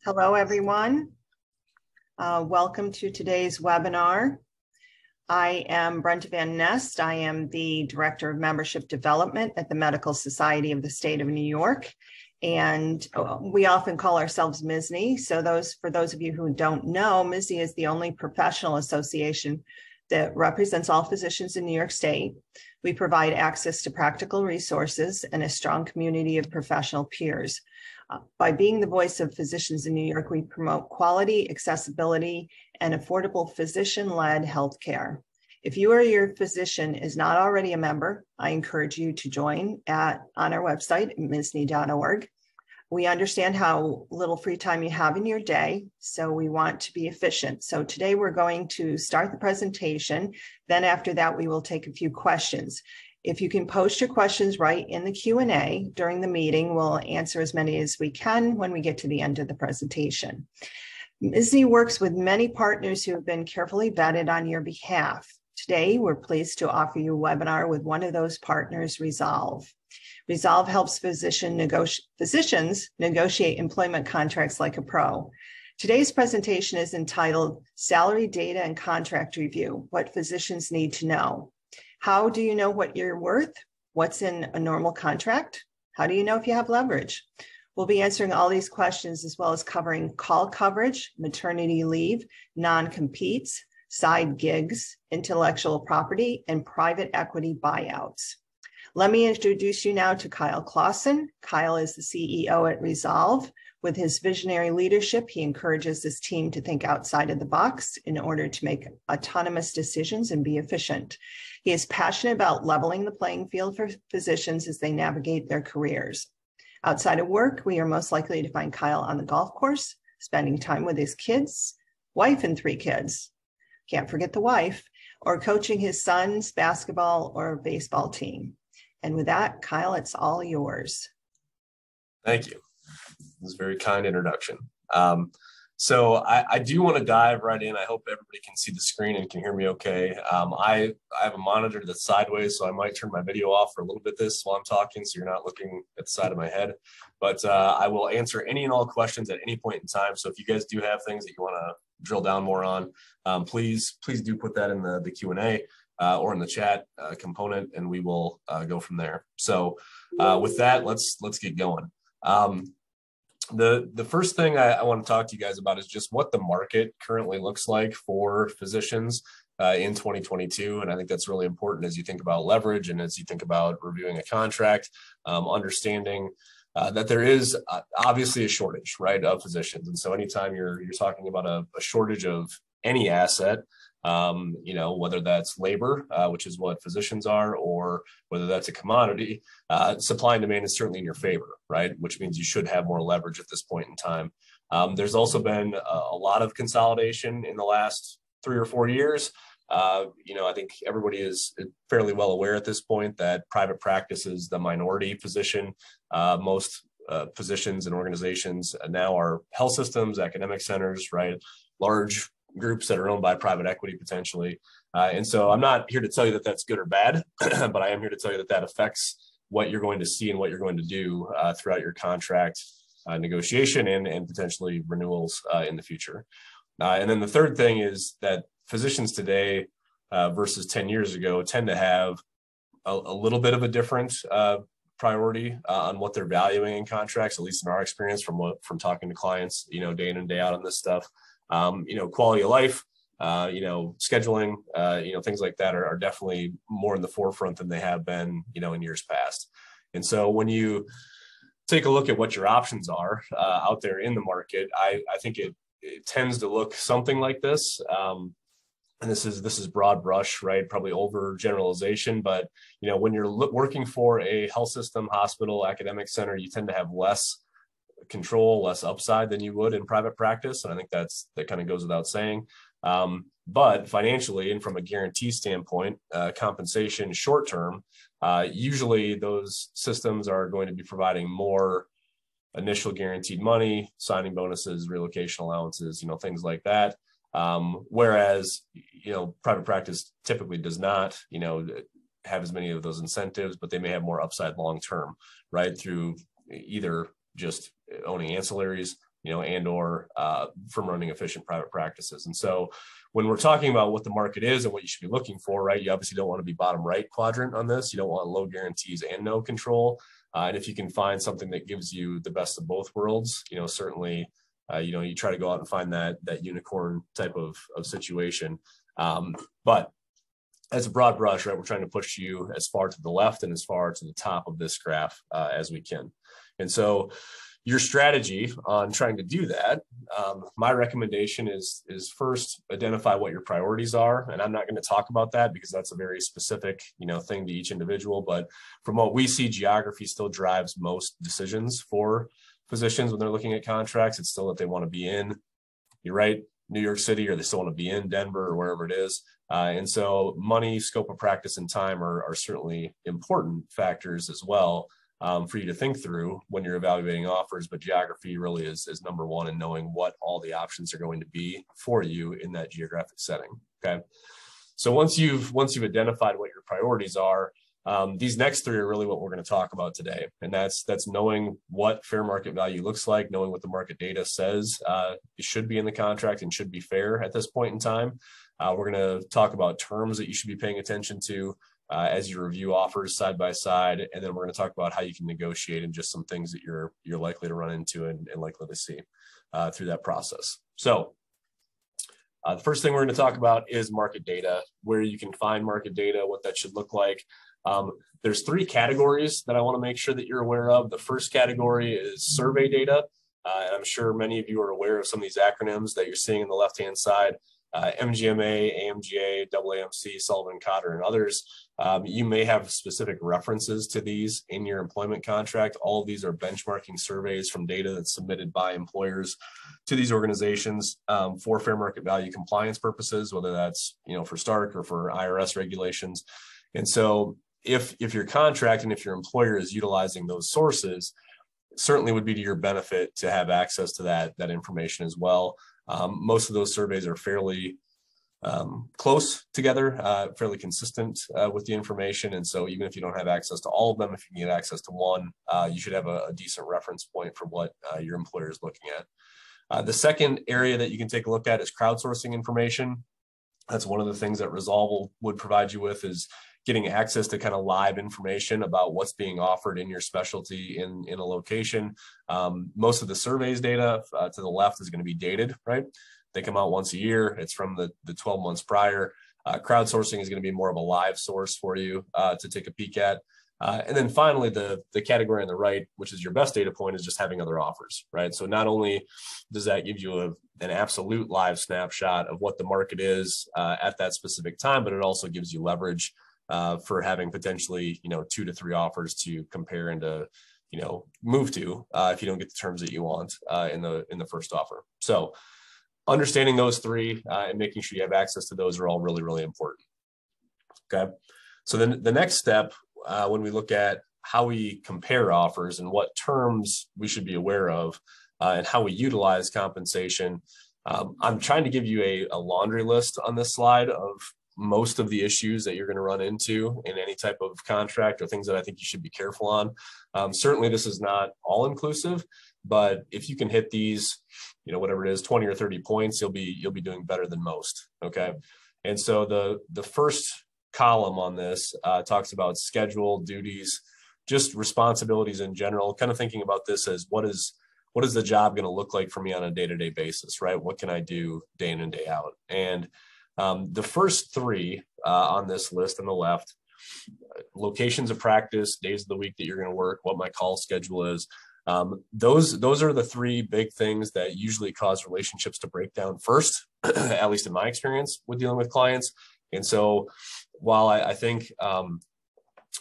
Hello, everyone. Welcome to today's webinar. I am Brenda Van Nest. I am the Director of Membership Development at the Medical Society of the State of New York. And we often call ourselves MSSNY. So for those of you who don't know, MSSNY is the only professional association that represents all physicians in New York State. We provide access to practical resources and a strong community of professional peers. By being the voice of physicians in New York, we promote quality, accessibility, and affordable physician-led healthcare. If you or your physician is not already a member, I encourage you to join on our website, mssny.org. We understand how little free time you have in your day, so we want to be efficient. So today we're going to start the presentation. Then after that, we will take a few questions. If you can post your questions right in the Q&A during the meeting, we'll answer as many as we can when we get to the end of the presentation. MSSNY works with many partners who have been carefully vetted on your behalf. Today, we're pleased to offer you a webinar with one of those partners, Resolve. Resolve helps physicians negotiate employment contracts like a pro. Today's presentation is entitled Salary Data and Contract Review, What Physicians Need to Know. How do you know what you're worth? What's in a normal contract? How do you know if you have leverage? We'll be answering all these questions as well as covering call coverage, maternity leave, non-competes, side gigs, intellectual property, and private equity buyouts. Let me introduce you now to Kyle Claussen. Kyle is the CEO at Resolve. With his visionary leadership, he encourages his team to think outside of the box in order to make autonomous decisions and be efficient. He is passionate about leveling the playing field for physicians as they navigate their careers. Outside of work, we are most likely to find Kyle on the golf course, spending time with his kids, wife and 3 kids. Can't forget the wife, or coaching his son's basketball or baseball team. And with that, Kyle, it's all yours. Thank you. It was a very kind introduction. So I do want to dive right in. I hope everybody can see the screen and can hear me okay. I have a monitor that's sideways, so I might turn my video off for a little bit while I'm talking, so you're not looking at the side of my head. But I will answer any and all questions at any point in time. So if you guys do have things that you want to drill down more on, please do put that in the Q&A or in the chat component, and we will go from there. So with that, let's get going. The first thing I want to talk to you guys about is just what the market currently looks like for physicians in 2022. And I think that's really important as you think about leverage and as you think about reviewing a contract, understanding that there is obviously a shortage, right, of physicians. And so anytime you're talking about a shortage of any asset, whether that's labor, which is what physicians are, or whether that's a commodity, supply and demand is certainly in your favor, right? Which means you should have more leverage at this point in time. There's also been a lot of consolidation in the last 3 or 4 years. I think everybody is fairly well aware at this point that private practice is the minority position. Most physicians and organizations now are health systems, academic centers, right? Large groups that are owned by private equity potentially. And so I'm not here to tell you that that's good or bad, but I am here to tell you that that affects what you're going to see and what you're going to do throughout your contract negotiation and potentially renewals in the future. And then the third thing is that physicians today versus 10 years ago tend to have a little bit of a different priority on what they're valuing in contracts, at least in our experience from talking to clients, day in and day out on this stuff. Quality of life, scheduling, things like that are definitely more in the forefront than they have been, in years past. And so when you take a look at what your options are out there in the market, I think it tends to look something like this. And this is broad brush, right? Probably over generalization, but when you're working for a health system, hospital, academic center, you tend to have less control, less upside than you would in private practice. And I think that kind of goes without saying. But financially and from a guarantee standpoint, compensation short term, usually those systems are going to be providing more initial guaranteed money, signing bonuses, relocation allowances, things like that. Whereas, private practice typically does not, have as many of those incentives, but they may have more upside long term, right? Through either just owning ancillaries, and or from running efficient private practices. And so when we're talking about what the market is and what you should be looking for, right, you obviously don't want to be bottom right quadrant on this. You don't want low guarantees and no control. And if you can find something that gives you the best of both worlds, certainly, you try to go out and find that unicorn type of situation. But as a broad brush, right, we're trying to push you as far to the left and as far to the top of this graph as we can. And so your strategy on trying to do that, my recommendation is first identify what your priorities are. And I'm not going to talk about that because that's a very specific, thing to each individual. But from what we see, geography still drives most decisions for physicians when they're looking at contracts. It's still that they want to be in, you're right, New York City, or they still want to be in Denver or wherever it is. And so money, scope of practice, and time are certainly important factors as well. For you to think through when you're evaluating offers, but geography really is number one in knowing what all the options are going to be for you in that geographic setting. Okay. So once you've identified what your priorities are, these next three are really what we're going to talk about today. And that's knowing what fair market value looks like, knowing what the market data says it should be in the contract and should be fair at this point in time. We're going to talk about terms that you should be paying attention to as you review offers side by side, and then we're going to talk about how you can negotiate and just some things that you're likely to run into and likely to see through that process. So the first thing we're going to talk about is market data, where you can find market data, what that should look like. There's three categories that I want to make sure that you're aware of. The first category is survey data, and I'm sure many of you are aware of some of these acronyms that you're seeing on the left-hand side. MGMA, AMGA, AAMC, Sullivan Cotter, and others. You may have specific references to these in your employment contract. All of these are benchmarking surveys from data that's submitted by employers to these organizations for fair market value compliance purposes, whether that's for Stark or for IRS regulations. And so if your contract and if your employer is utilizing those sources, it certainly would be to your benefit to have access to that information as well. Most of those surveys are fairly close together, fairly consistent with the information. And so even if you don't have access to all of them, if you can get access to one, you should have a decent reference point for what your employer is looking at. The second area that you can take a look at is crowdsourcing information. That's one of the things that Resolve would provide you with, is getting access to kind of live information about what's being offered in your specialty in a location. Most of the surveys data to the left is going to be dated, right? They come out once a year. It's from the 12 months prior. Crowdsourcing is going to be more of a live source for you to take a peek at. And then finally, the category on the right, which is your best data point, is just having other offers, right? So not only does that give you an absolute live snapshot of what the market is at that specific time, but it also gives you leverage for having potentially 2 to 3 offers to compare and to move to if you don't get the terms that you want in the first offer. So understanding those three and making sure you have access to those are all really, really important. Okay, so then the next step when we look at how we compare offers and what terms we should be aware of and how we utilize compensation, I'm trying to give you a laundry list on this slide of most of the issues that you're going to run into in any type of contract, or things that I think you should be careful on. Certainly this is not all inclusive, but if you can hit these, whatever it is, 20 or 30 points, you'll be doing better than most. Okay. And so the first column on this talks about schedule, duties, just responsibilities in general, kind of thinking about this as what is the job going to look like for me on a day-to-day basis, right? What can I do day in and day out? And the first three on this list on the left, locations of practice, days of the week that you're going to work, what my call schedule is, those are the three big things that usually cause relationships to break down first, at least in my experience with dealing with clients. And so while I think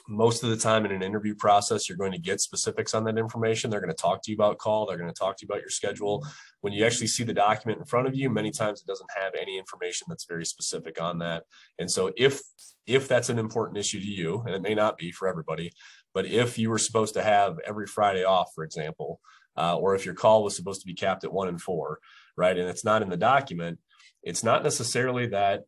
most of the time in an interview process, you're going to get specifics on that information. They're going to talk to you about call. They're going to talk to you about your schedule. When you actually see the document in front of you, many times it doesn't have any information that's very specific on that. And so if that's an important issue to you, and it may not be for everybody, but if you were supposed to have every Friday off, for example, or if your call was supposed to be capped at 1 and 4, right, and it's not in the document, it's not necessarily that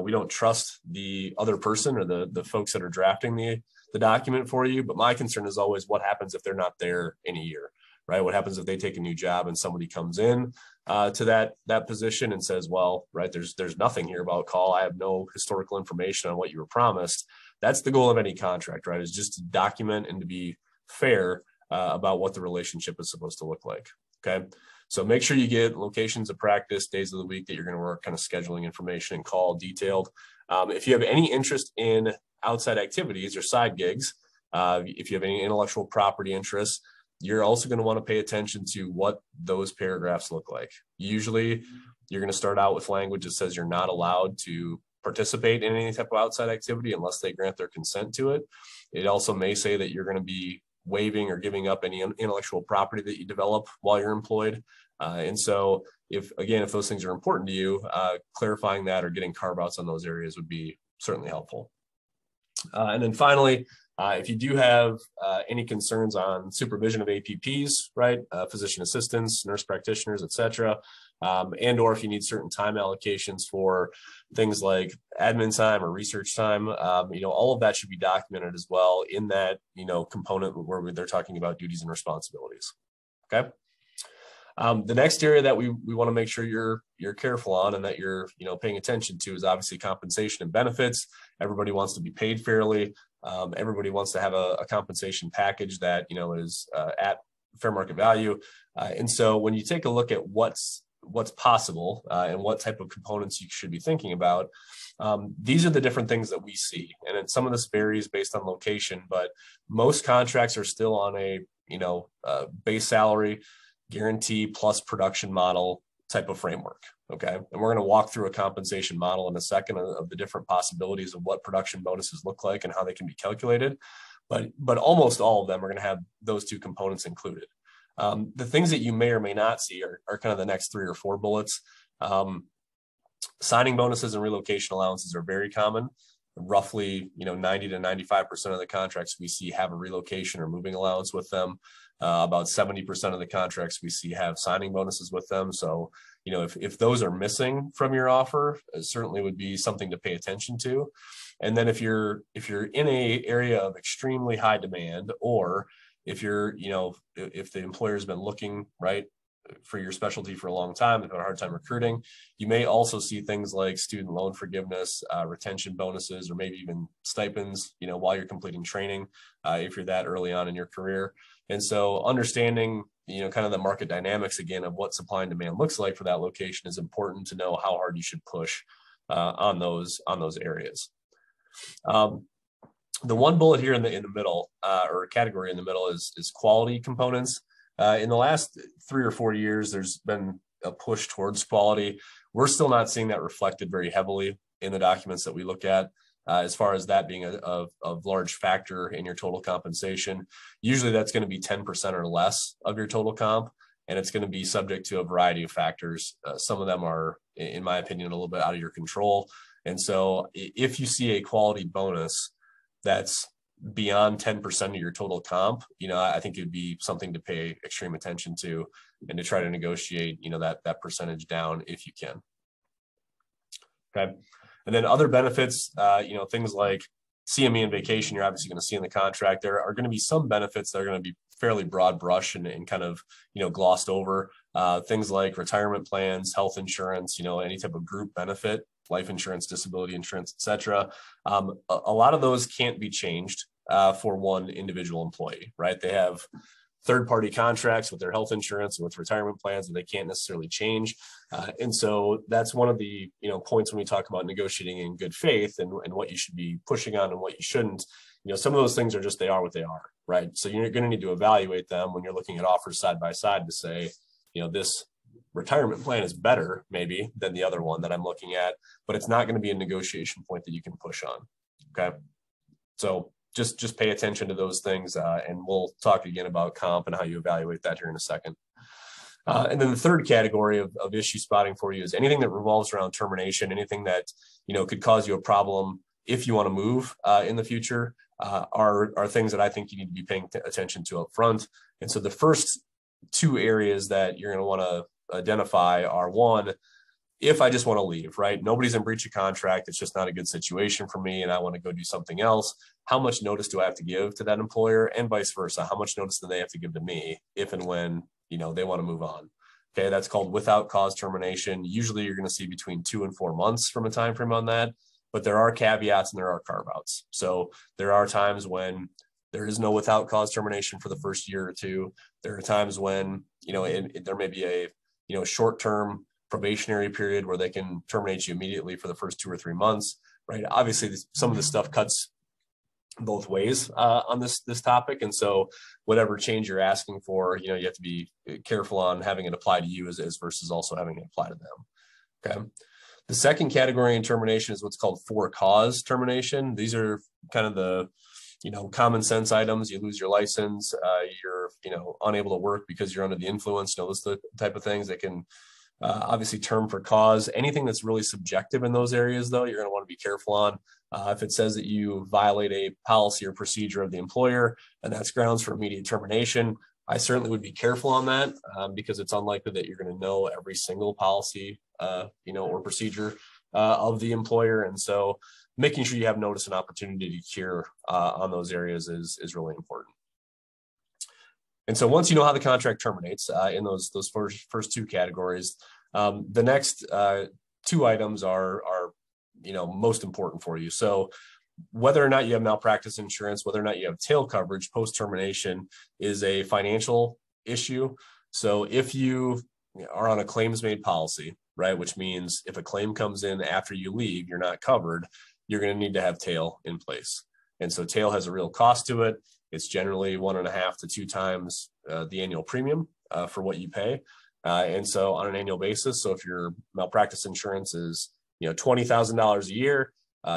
we don't trust the other person or the folks that are drafting the document for you. But my concern is always what happens if they're not there in a year, right? What happens if they take a new job and somebody comes in to that position and says, well, right, there's nothing here about call. I have no historical information on what you were promised. That's the goal of any contract, right? Is just to document and to be fair about what the relationship is supposed to look like. Okay. So make sure you get locations of practice, days of the week that you're going to work, kind of scheduling information and call detailed. If you have any interest in outside activities or side gigs, if you have any intellectual property interests, you're also going to want to pay attention to what those paragraphs look like. Usually you're going to start out with language that says you're not allowed to participate in any type of outside activity unless they grant their consent to it. It also may say that you're going to be waiving or giving up any intellectual property that you develop while you're employed. And so if those things are important to you, clarifying that or getting carve-outs on those areas would be certainly helpful. And then finally, if you do have any concerns on supervision of APPs, right, physician assistants, nurse practitioners, et cetera, and or if you need certain time allocations for things like admin time or research time, all of that should be documented as well in that, component where they're talking about duties and responsibilities. Okay. The next area that we want to make sure you're careful on and that you're paying attention to is obviously compensation and benefits. Everybody wants to be paid fairly. Everybody wants to have a compensation package that is at fair market value. And so when you take a look at what's possible and what type of components you should be thinking about, these are the different things that we see. And then some of this varies based on location, but most contracts are still on a base salary guarantee plus production model type of framework. Okay. And we're going to walk through a compensation model in a second of the different possibilities of what production bonuses look like and how they can be calculated. But almost all of them are going to have those two components included. The things that you may or may not see are kind of the next 3 or 4 bullets. Signing bonuses and relocation allowances are very common. Roughly, 90 to 95% of the contracts we see have a relocation or moving allowance with them. About 70% of the contracts we see have signing bonuses with them. So, if those are missing from your offer, it certainly would be something to pay attention to. And then if you're in a area of extremely high demand, or if if the employer's been looking right for your specialty for a long time and had a hard time recruiting, you may also see things like student loan forgiveness, retention bonuses, or maybe even stipends, while you're completing training, if you're that early on in your career. And so understanding, kind of the market dynamics again of what supply and demand looks like for that location is important to know how hard you should push on those areas. The one bullet here in the middle, or category in the middle, is quality components. In the last 3 or 4 years, there's been a push towards quality. We're still not seeing that reflected very heavily in the documents that we look at, as far as that being a large factor in your total compensation. Usually that's going to be 10% or less of your total comp, and it's going to be subject to a variety of factors. Some of them are, in my opinion, a little bit out of your control. And so if you see a quality bonus that's beyond 10% of your total comp, I think it'd be something to pay extreme attention to and to try to negotiate, that percentage down if you can. Okay. And then other benefits, things like CME and vacation, you're obviously going to see in the contract. There are going to be some benefits that are going to be fairly broad brush and kind of, glossed over. Things like retirement plans, health insurance, any type of group benefit, life insurance, disability insurance, et cetera. A lot of those can't be changed for one individual employee, right? They have third-party contracts with their health insurance and with retirement plans that they can't necessarily change. And so that's one of the points when we talk about negotiating in good faith and what you should be pushing on and what you shouldn't. Some of those things are just, they are what they are, right? So you're going to need to evaluate them when you're looking at offers side by side to say, this retirement plan is better maybe than the other one that I'm looking at, but it's not going to be a negotiation point that you can push on. Okay. So just pay attention to those things, and we'll talk again about comp and how you evaluate that here in a second. And then the third category of issue spotting for you is anything that revolves around termination, anything that could cause you a problem if you want to move in the future, are things that I think you need to be paying attention to up front. And so the first 2 areas that you're going to want to identify are, one, if I just want to leave, right? Nobody's in breach of contract. It's just not a good situation for me and I want to go do something else. How much notice do I have to give to that employer, and vice versa? How much notice do they have to give to me if and when, they want to move on? Okay, that's called without cause termination. Usually you're going to see between 2 and 4 months from a time frame on that, but there are caveats and there are carve-outs. So there are times when there is no without cause termination for the first year or two. There are times when, there may be a, short-term probationary period where they can terminate you immediately for the first 2 or 3 months, right? Obviously, some of this stuff cuts both ways on this topic, and so whatever change you're asking for, you have to be careful on having it apply to you as versus also having it apply to them. Okay. The second category in termination is what's called for cause termination. These are kind of the common sense items. You lose your license, you're unable to work because you're under the influence. Those the type of things that can obviously term for cause. Anything that's really subjective in those areas, though, you're going to want to be careful on. If it says that you violate a policy or procedure of the employer, and that's grounds for immediate termination, I certainly would be careful on that because it's unlikely that you're going to know every single policy, or procedure of the employer. And so making sure you have notice and opportunity to cure on those areas is really important. And so once you know how the contract terminates in those first two categories, the next two items are most important for you. So whether or not you have malpractice insurance, whether or not you have tail coverage post-termination is a financial issue. So if you are on a claims-made policy, right, which means if a claim comes in after you leave, you're not covered, you're going to need to have tail in place. And so tail has a real cost to it. It's generally 1.5 to 2 times the annual premium for what you pay. And so on an annual basis, so if your malpractice insurance is $20,000 a year,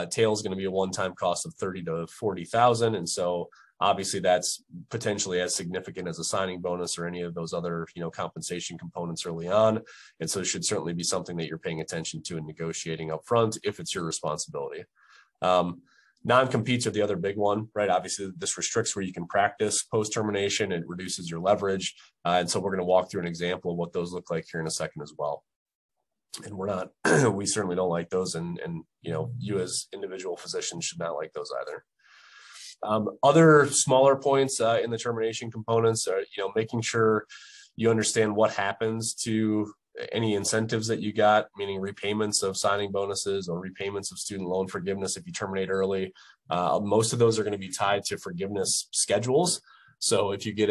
tail is going to be a one-time cost of $30,000 to $40,000. And so obviously that's potentially as significant as a signing bonus or any of those other compensation components early on. And so it should certainly be something that you're paying attention to and negotiating up front if it's your responsibility. Non-competes are the other big one, right? Obviously, this restricts where you can practice post-termination. It reduces your leverage. And so we're going to walk through an example of what those look like here in a second as well. And we certainly don't like those. And you as individual physicians should not like those either. Other smaller points in the termination components are, making sure you understand what happens to any incentives that you got, meaning repayments of signing bonuses or repayments of student loan forgiveness if you terminate early. Most of those are going to be tied to forgiveness schedules. So if you get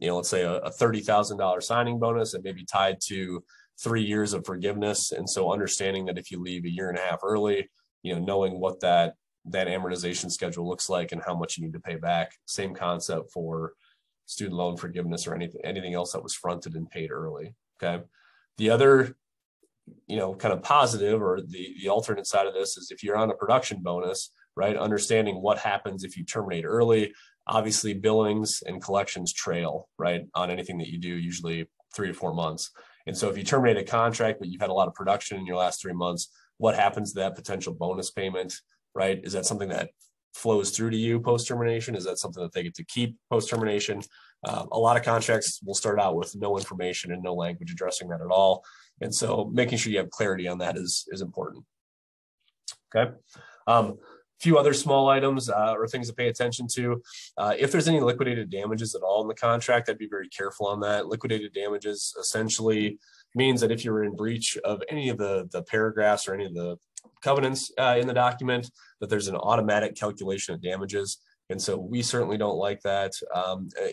let's say a $30,000 signing bonus, it may be tied to 3 years of forgiveness. And so understanding that if you leave 1.5 years early, knowing what that amortization schedule looks like and how much you need to pay back. Same concept for student loan forgiveness or anything else that was fronted and paid early. Okay. The other, kind of positive or the alternate side of this is if you're on a production bonus, right? Understanding what happens if you terminate early. Obviously, billings and collections trail, right, on anything that you do, usually 3 to 4 months. And so if you terminate a contract, but you've had a lot of production in your last 3 months, what happens to that potential bonus payment, right? Is that something that flows through to you post-termination? Is that something that they get to keep post-termination? A lot of contracts will start out with no information and no language addressing that at all. And so making sure you have clarity on that is important. Okay. Few other small items or things to pay attention to. If there's any liquidated damages at all in the contract, I'd be very careful on that. Liquidated damages essentially means that if you're in breach of any of the paragraphs or any of the covenants in the document, that there's an automatic calculation of damages. And so we certainly don't like that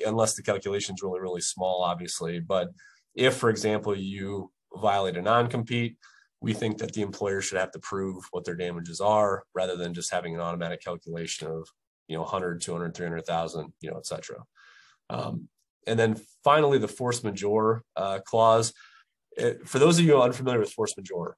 unless the calculation is really, really small, obviously. But if, for example, you violate a non-compete, we think that the employer should have to prove what their damages are rather than just having an automatic calculation of, 100, 200, 300,000, et cetera. And then finally, the force majeure clause. For those of you unfamiliar with force majeure,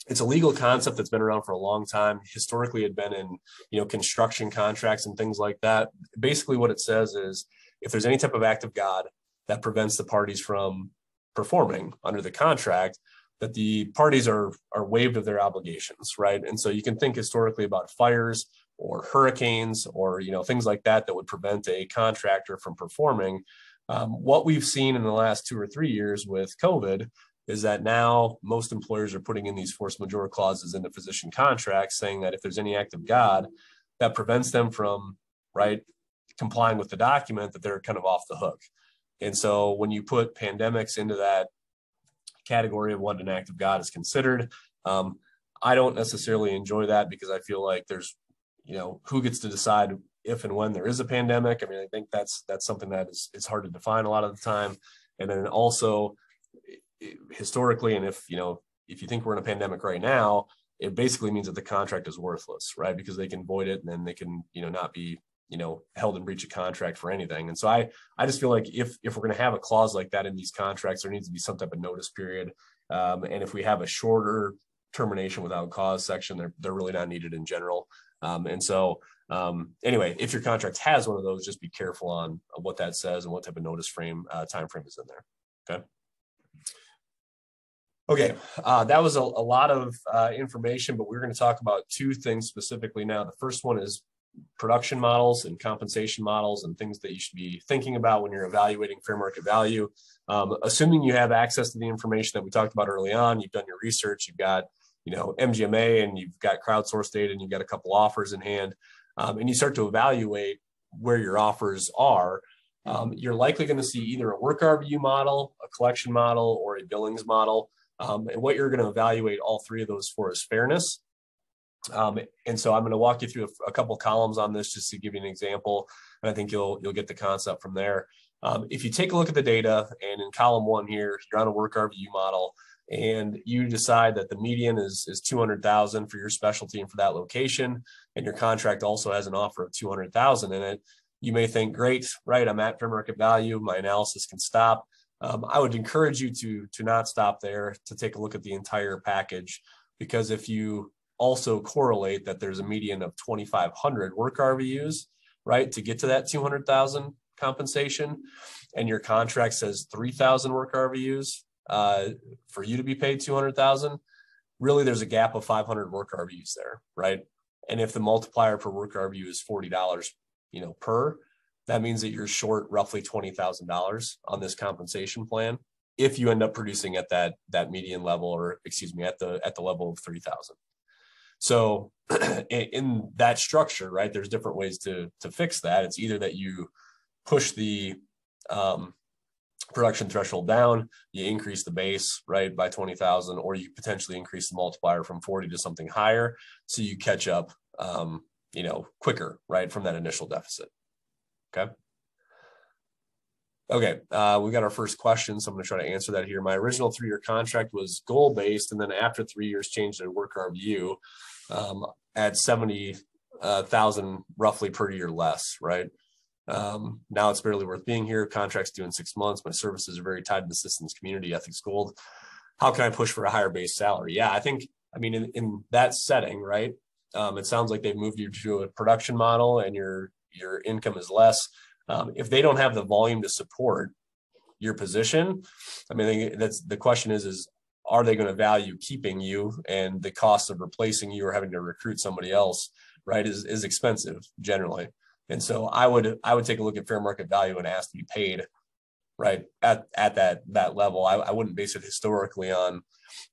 it's a legal concept that's been around for a long time. Historically, it had been in, construction contracts and things like that. Basically, what it says is if there's any type of act of God that prevents the parties from performing under the contract, that the parties are waived of their obligations, right? And so you can think historically about fires or hurricanes or, things like that would prevent a contractor from performing. What we've seen in the last 2 or 3 years with COVID is that now most employers are putting in these force majeure clauses into physician contracts, saying that if there's any act of God that prevents them from, right, complying with the document, that they're kind of off the hook. And so when you put pandemics into that category of what an act of God is considered, I don't necessarily enjoy that, because I feel like there's, who gets to decide if and when there is a pandemic. I mean, I think that's something that is hard to define a lot of the time. And then also historically, and if you think we're in a pandemic right now, it basically means that the contract is worthless, right? Because they can void it, and then they can, not be, held in breach of contract for anything. And so I just feel like if we're going to have a clause like that in these contracts, there needs to be some type of notice period. And if we have a shorter termination without cause section, they're really not needed in general. And so anyway, if your contract has one of those, just be careful on what that says and what type of notice time frame is in there. Okay, that was a lot of information, but we're going to talk about two things specifically now. The first one is production models and compensation models and things that you should be thinking about when you're evaluating fair market value. Assuming you have access to the information that we talked about early on, you've done your research, you've got MGMA, and you've got crowdsourced data, and you've got a couple offers in hand, and you start to evaluate where your offers are. You're likely going to see either a work RVU model, a collection model, or a billings model. And what you're going to evaluate all three of those for is fairness. And so I'm going to walk you through a couple columns on this just to give you an example, and I think you'll get the concept from there. If you take a look at the data, and in column 1 here, you're on a work RVU model, and you decide that the median is 200,000 for your specialty and for that location, and your contract also has an offer of 200,000 in it, you may think, great, right, I'm at fair market value, my analysis can stop. I would encourage you to not stop there, to take a look at the entire package, because if you also correlate that there's a median of 2,500 work RVUs, right, to get to that 200,000 compensation, and your contract says 3,000 work RVUs for you to be paid 200,000, really there's a gap of 500 work RVUs there, right? And if the multiplier per work RVU is $40, per, that means that you're short roughly $20,000 on this compensation plan if you end up producing at that median level, or excuse me, at the level of 3,000. So in that structure, right, there's different ways to fix that. It's either that you push the production threshold down, you increase the base, right, by 20,000, or you potentially increase the multiplier from 40 to something higher, so you catch up, quicker, right, from that initial deficit. Okay, we got our first question, so I'm going to try to answer that here. My original 3-year contract was goal-based, and then after 3 years changed to work RVU at 70,000 roughly per year less, right? Now it's barely worth being here. Contract's due in 6 months. My services are very tied to the systems community, ethics gold. How can I push for a higher base salary? Yeah, I mean, in that setting, right, it sounds like they've moved you to a production model and your income is less. If they don't have the volume to support your position, I mean, that's the question is are they going to value keeping you, and the cost of replacing you or having to recruit somebody else, right, is expensive generally. And so I would take a look at fair market value and ask to be paid, right, at that level. I wouldn't base it historically on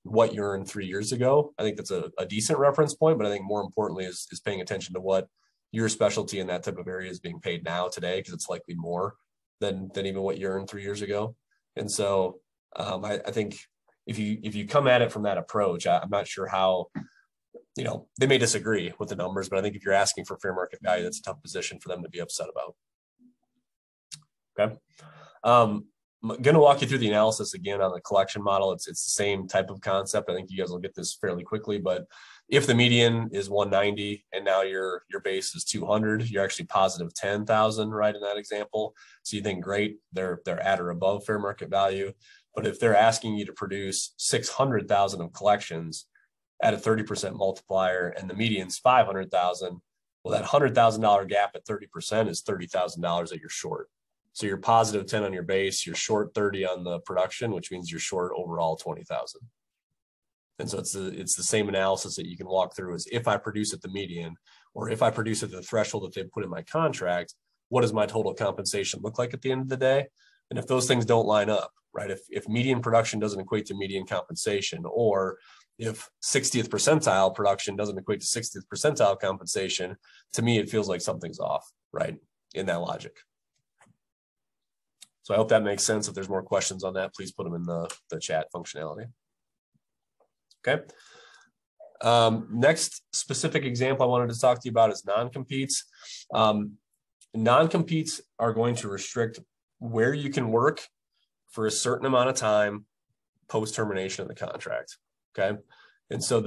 what you earned 3 years ago. I think that's a decent reference point, but I think more importantly is paying attention to what your specialty in that type of area is being paid now today, because it's likely more than even what you earned 3 years ago. And so I think if you come at it from that approach, I'm not sure how, they may disagree with the numbers, but I think if you're asking for fair market value, that's a tough position for them to be upset about. Okay. I'm going to walk you through the analysis again on the collection model. It's the same type of concept. I think you guys will get this fairly quickly, but if the median is 190 and now your base is 200, you're actually positive 10,000, right, in that example. So you think, great, they're at or above fair market value. But if they're asking you to produce 600,000 of collections at a 30% multiplier and the median's 500,000, well, that $100,000 gap at 30% is $30,000 that you're short. So you're positive 10 on your base, you're short 30 on the production, which means you're short overall 20,000. And so it's the same analysis that you can walk through as, if I produce at the median, or if I produce at the threshold that they put in my contract, what does my total compensation look like at the end of the day? And if those things don't line up, right, if median production doesn't equate to median compensation, or if 60th percentile production doesn't equate to 60th percentile compensation, to me, it feels like something's off, right, in that logic. So I hope that makes sense. If there's more questions on that, please put them in the chat functionality. Okay. Next specific example I wanted to talk to you about is non-competes. Non-competes are going to restrict where you can work for a certain amount of time post-termination of the contract. Okay. And so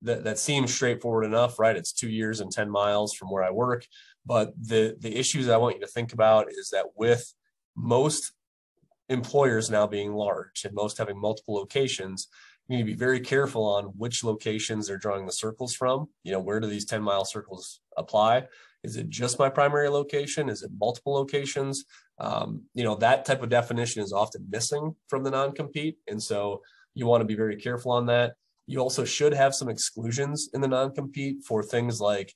that seems straightforward enough, right? It's 2 years and 10 miles from where I work. But the issues I want you to think about is that with most employers now being large and most having multiple locations, you need to be very careful on which locations they're drawing the circles from. Where do these 10-mile circles apply? Is it just my primary location? Is it multiple locations? That type of definition is often missing from the non-compete. And so you want to be very careful on that. You also should have some exclusions in the non-compete for things like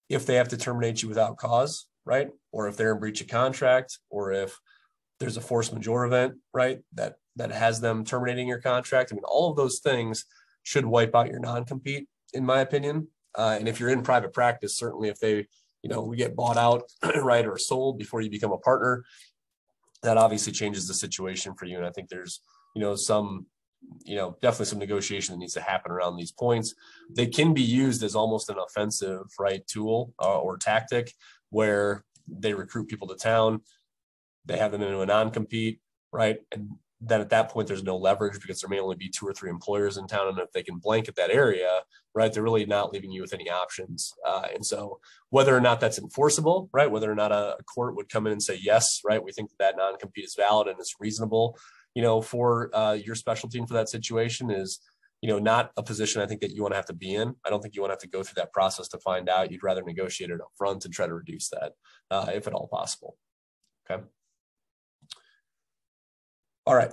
if they have to terminate you without cause, right? Or if they're in breach of contract, or if there's a force majeure event, right, that has them terminating your contract. I mean, all of those things should wipe out your non-compete, in my opinion. And if you're in private practice, certainly if they, we get bought out, right, or sold before you become a partner, that obviously changes the situation for you. And I think there's, definitely some negotiation that needs to happen around these points. They can be used as almost an offensive, right, tool or tactic where they recruit people to town. They have them into a non-compete, right? And then at that point, there's no leverage because there may only be 2 or 3 employers in town. And if they can blanket that area, right, they're really not leaving you with any options. And so whether or not that's enforceable, right, whether or not a court would come in and say, yes, right, we think that non-compete is valid and it's reasonable, for your specialty and for that situation is, not a position I think that you want to have to be in. I don't think you want to have to go through that process to find out. You'd rather negotiate it up front and try to reduce that if at all possible. Okay. All right,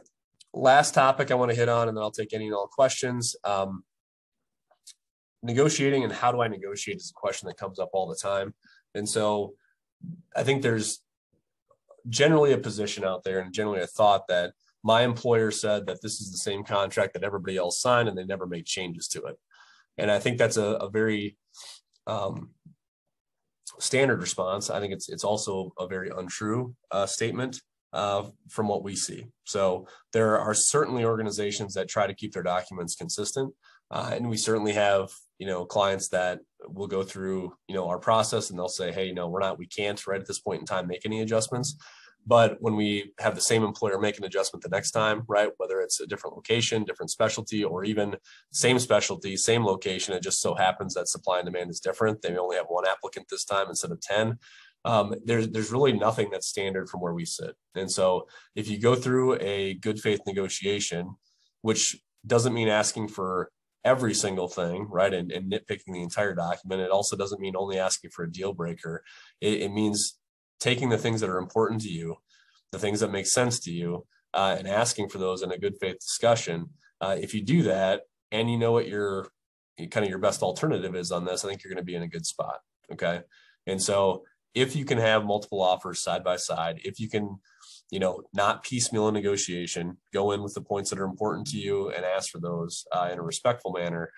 last topic I want to hit on, and then I'll take any and all questions. Negotiating and how do I negotiate is a question that comes up all the time. And so I think there's generally a position out there and generally a thought that my employer said that this is the same contract that everybody else signed and they never make changes to it. And I think that's a very standard response. I think it's also a very untrue statement. From what we see. So there are certainly organizations that try to keep their documents consistent. And we certainly have, clients that will go through, our process and they'll say, hey, we can't right at this point in time make any adjustments. But when we have the same employer make an adjustment the next time, right, whether it's a different location, different specialty, or even same specialty, same location, it just so happens that supply and demand is different. They may only have 1 applicant this time instead of 10. There's really nothing that's standard from where we sit. And so if you go through a good faith negotiation, which doesn't mean asking for every single thing, right, and nitpicking the entire document, it also doesn't mean only asking for a deal breaker. It means taking the things that are important to you, the things that make sense to you, and asking for those in a good faith discussion. If you do that and you know what your best alternative is on this, I think you're going to be in a good spot. Okay. And so if you can have multiple offers side by side, if you can, not piecemeal a negotiation, go in with the points that are important to you and ask for those in a respectful manner,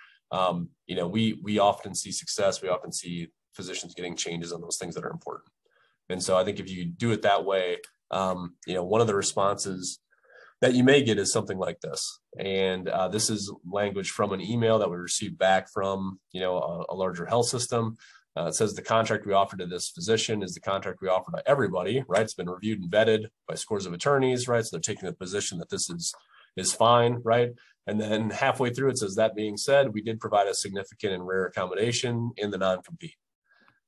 we often see success. We often see physicians getting changes on those things that are important. And so I think if you do it that way, one of the responses that you may get is something like this. And this is language from an email that we received back from, a larger health system. It says the contract we offer to this physician is the contract we offer to everybody, right? It's been reviewed and vetted by scores of attorneys, right? So they're taking the position that this is fine, right? And then halfway through, it says, that being said, we did provide a significant and rare accommodation in the non-compete.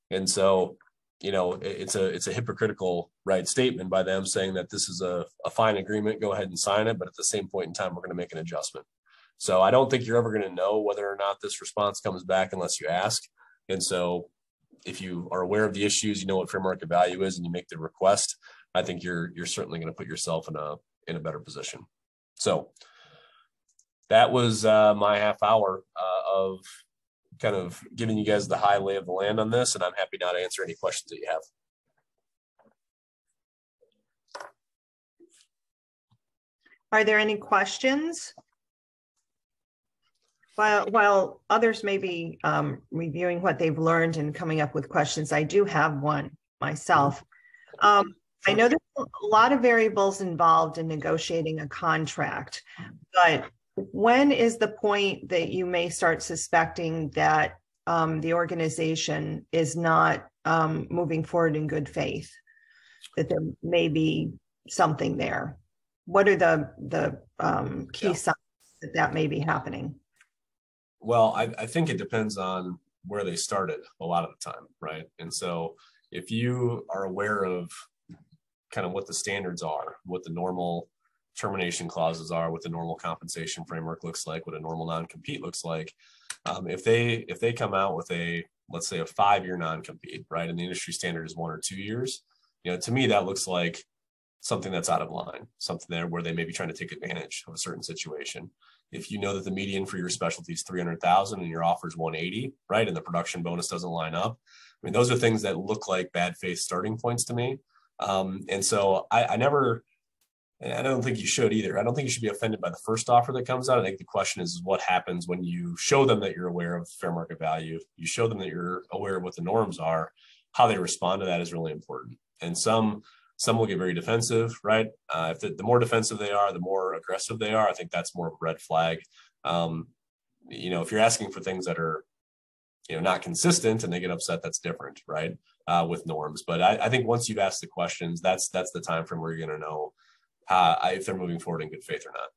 And so, it's a hypocritical, right, statement by them saying that this is a fine agreement, go ahead and sign it. But at the same point in time, we're going to make an adjustment. So I don't think you're ever going to know whether or not this response comes back unless you ask. And so if you are aware of the issues, you know what fair market value is, and you make the request, I think you're certainly going to put yourself in a better position. So that was my half hour of kind of giving you guys the high lay of the land on this, and I'm happy now to answer any questions that you have. Are there any questions? While others may be reviewing what they've learned and coming up with questions, I do have one myself. I know there's a lot of variables involved in negotiating a contract, but when is the point that you may start suspecting that the organization is not moving forward in good faith, that there may be something there? What are the key signs that may be happening? Well, I think it depends on where they started a lot of the time, right? And so if you are aware of kind of what the standards are, what the normal termination clauses are, what the normal compensation framework looks like, what a normal non-compete looks like, if they come out with let's say a 5-year non-compete, right, and the industry standard is 1 or 2 years, to me that looks like something that's out of line, something there where they may be trying to take advantage of a certain situation. If you know that the median for your specialty is 300,000 and your offer is 180, right, and the production bonus doesn't line up, I mean, those are things that look like bad faith starting points to me. And so I don't think you should either. I don't think you should be offended by the first offer that comes out. I think the question is what happens when you show them that you're aware of fair market value, you show them that you're aware of what the norms are, how they respond to that is really important. And some will get very defensive, right? If the more defensive they are, the more aggressive they are, I think that's more of a red flag. If you're asking for things that are, not consistent and they get upset, that's different, right? With norms. But I think once you've asked the questions, that's the time frame where you're going to know if they're moving forward in good faith or not.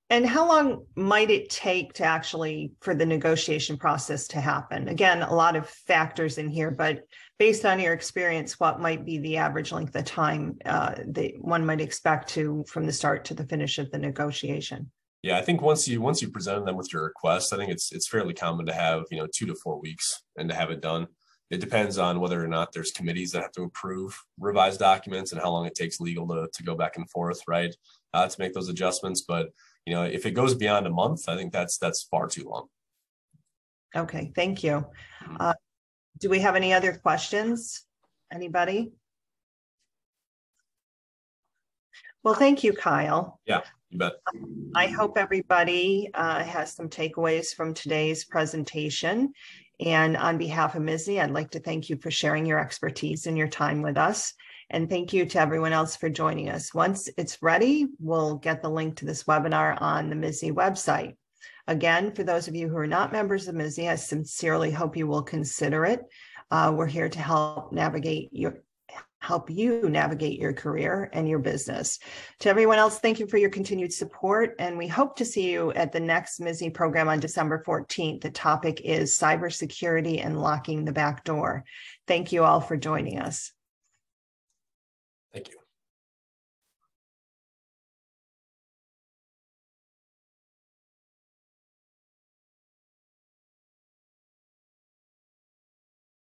And how long might it take to actually for the negotiation process to happen? Again, a lot of factors in here, but based on your experience, what might be the average length of time that one might expect from the start to the finish of the negotiation? Yeah, I think once you presented them with your request, I think it's fairly common to have 2 to 4 weeks and to have it done. It depends on whether or not there's committees that have to approve revised documents and how long it takes legal to go back and forth, right, to make those adjustments. But if it goes beyond a month, I think that's far too long. Okay, thank you. Do we have any other questions? Anybody? Well, thank you, Kyle. Yeah, you bet. I hope everybody has some takeaways from today's presentation. And on behalf of MSSNY, I'd like to thank you for sharing your expertise and your time with us. And thank you to everyone else for joining us. Once it's ready, we'll get the link to this webinar on the MSSNY website. Again, for those of you who are not members of MSSNY, I sincerely hope you will consider it. We're here to help you navigate your career and your business. To everyone else, thank you for your continued support, and we hope to see you at the next MSSNY program on December 14th. The topic is cybersecurity and locking the back door. Thank you all for joining us. Thank you.